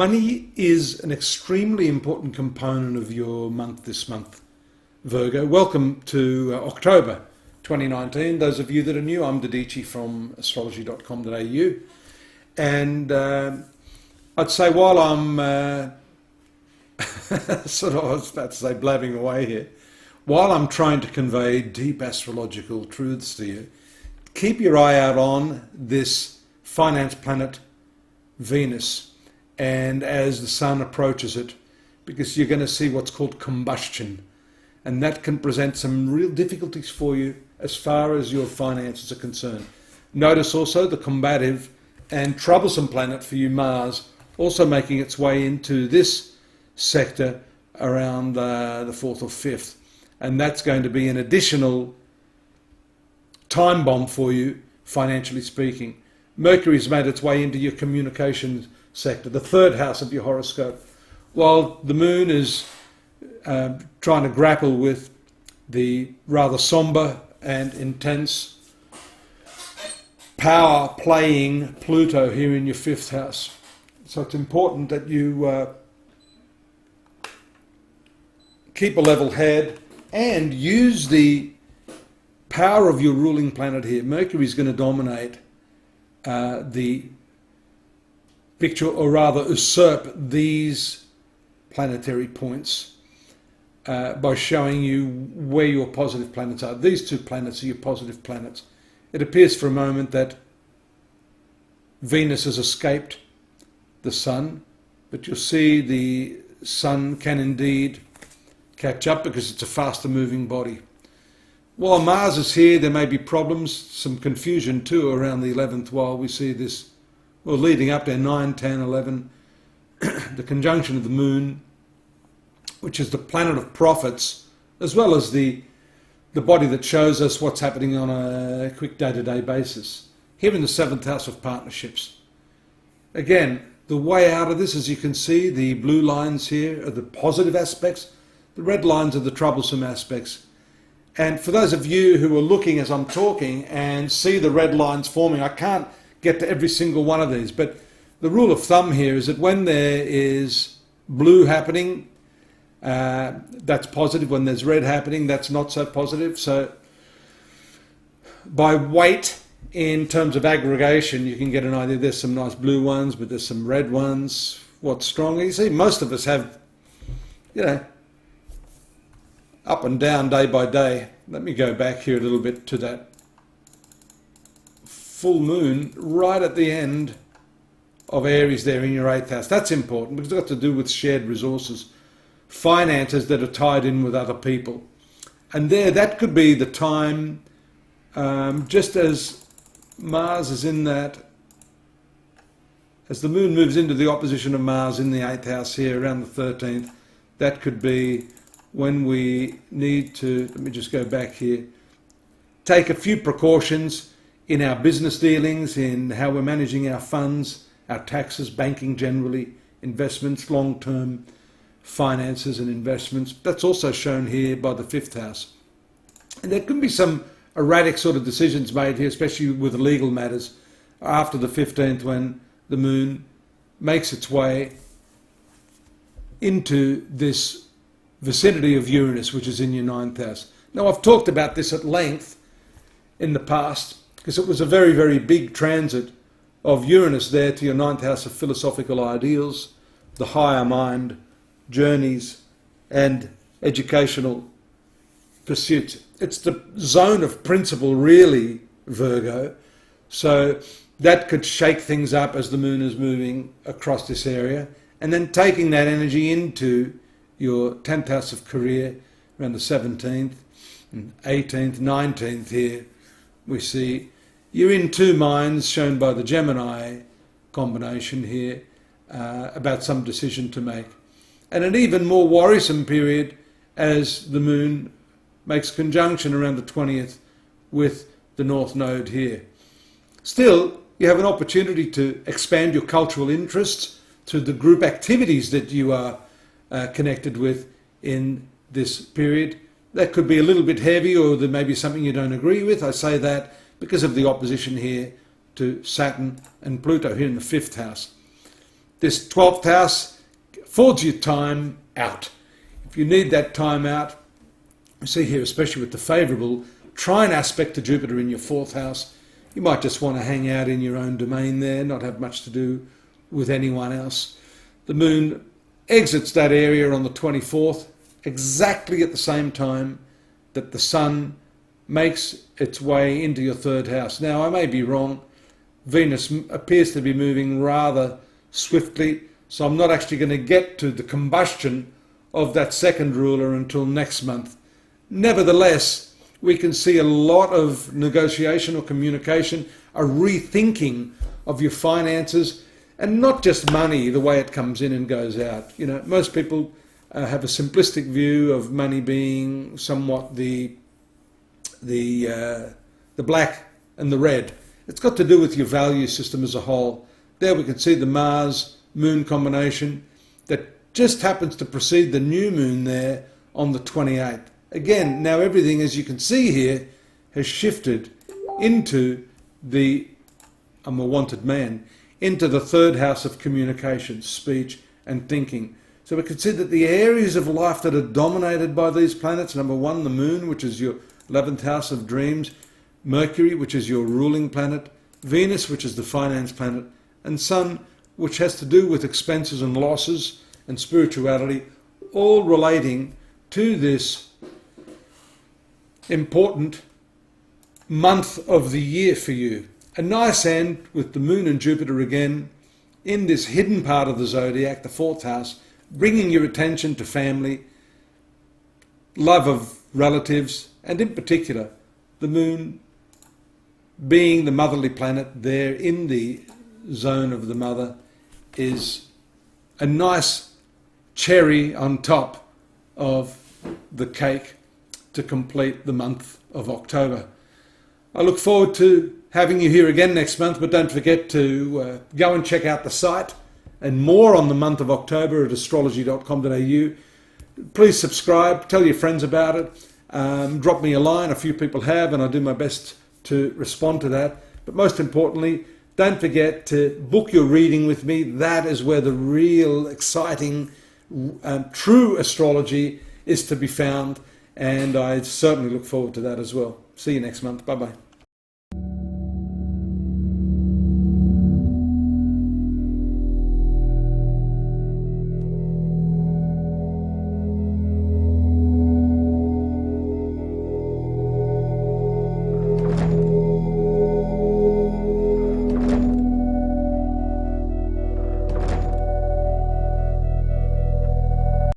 Money is an extremely important component of your month this month, Virgo. Welcome to October 2019. Those of you that are new, I'm Dadhichi from astrology.com.au. And I'd say while I'm, sort of, I was about to say blabbing away here, while I'm trying to convey deep astrological truths to you, keep your eye out on this finance planet, Venus, and as the sun approaches it, because you're going to see what's called combustion, and that can present some real difficulties for you as far as your finances are concerned. Notice also the combative and troublesome planet for you, Mars, also making its way into this sector around the 4th or 5th, and that's going to be an additional time bomb for you, financially speaking. Mercury's made its way into your communications sector, the 3rd house of your horoscope, while the moon is trying to grapple with the rather somber and intense power playing Pluto here in your 5th house. So it's important that you keep a level head and use the power of your ruling planet here. Mercury is going to dominate the picture, or rather usurp these planetary points by showing you where your positive planets are. These 2 planets are your positive planets. It appears for a moment that Venus has escaped the sun, but you'll see the sun can indeed catch up because it's a faster moving body. While Mars is here, there may be problems, some confusion too around the 11th, while we see this, well, leading up to 9, 10, 11, the conjunction of the moon, which is the planet of prophets, as well as the body that shows us what's happening on a quick day-to-day basis. Here in the 7th house of partnerships. Again, the way out of this, as you can see, the blue lines here are the positive aspects, the red lines are the troublesome aspects. And for those of you who are looking as I'm talking and see the red lines forming, I can't get to every single one of these, but the rule of thumb here is that when there is blue happening, that's positive. When there's red happening, that's not so positive. So by weight, in terms of aggregation, you can get an idea. There's some nice blue ones, but there's some red ones. What's stronger? You see, most of us have, up and down day by day. Let me go back here a little bit to that full moon right at the end of Aries there in your 8th house. That's important because it's got to do with shared resources, finances that are tied in with other people. And there, that could be the time, just as Mars is in that, as the moon moves into the opposition of Mars in the 8th house here around the 13th, that could be when we need to, let me just go back here, take a few precautions in our business dealings, in how we're managing our funds, our taxes, banking generally, investments, long-term finances and investments. That's also shown here by the 5th house. And there can be some erratic sort of decisions made here, especially with legal matters, after the 15th when the moon makes its way into this vicinity of Uranus, which is in your 9th house. Now, I've talked about this at length in the past because it was a very, very big transit of Uranus there to your 9th house of philosophical ideals, the higher mind, journeys, and educational pursuits. It's the zone of principle, really, Virgo. So that could shake things up as the moon is moving across this area, and then taking that energy into your 10th house of career around the 17th and 18th, 19th here. We see you're in 2 minds, shown by the Gemini combination here, about some decision to make. And an even more worrisome period as the moon makes conjunction around the 20th with the North Node here. Still, you have an opportunity to expand your cultural interests through the group activities that you are connected with in this period. That could be a little bit heavy, or there may be something you don't agree with. I say that because of the opposition here to Saturn and Pluto here in the 5th house. this 12th house affords you time out. If you need that time out, you see here, especially with the favourable trine aspect to Jupiter in your 4th house, you might just want to hang out in your own domain there, not have much to do with anyone else. The moon exits that area on the 24th, exactly at the same time that the sun makes its way into your 3rd house. Now, I may be wrong. Venus appears to be moving rather swiftly, so I'm not actually going to get to the combustion of that 2nd ruler until next month. Nevertheless, we can see a lot of negotiation or communication, a rethinking of your finances, and not just money, the way it comes in and goes out. You know, most people have a simplistic view of money being somewhat the black and the red. It's got to do with your value system as a whole. There we can see the Mars-Moon combination that just happens to precede the new moon there on the 28th. Again, now everything, as you can see here, has shifted into the, I'm a wanted man, into the 3rd house of communication, speech and thinking. So we can see that the areas of life that are dominated by these planets, number 1, the moon, which is your 11th house of dreams, Mercury, which is your ruling planet, Venus, which is the finance planet, and Sun, which has to do with expenses and losses and spirituality, all relating to this important month of the year for you. A nice end with the moon and Jupiter again in this hidden part of the zodiac, the 4th house, bringing your attention to family, love of relatives, and in particular, the moon being the motherly planet there in the zone of the mother is a nice cherry on top of the cake to complete the month of October. I look forward to having you here again next month, but don't forget to go and check out the site and more on the month of October at astrology.com.au. Please subscribe, tell your friends about it, drop me a line. A few people have, and I do my best to respond to that. But most importantly, don't forget to book your reading with me. That is where the real exciting, true astrology is to be found. And I certainly look forward to that as well. See you next month. Bye-bye.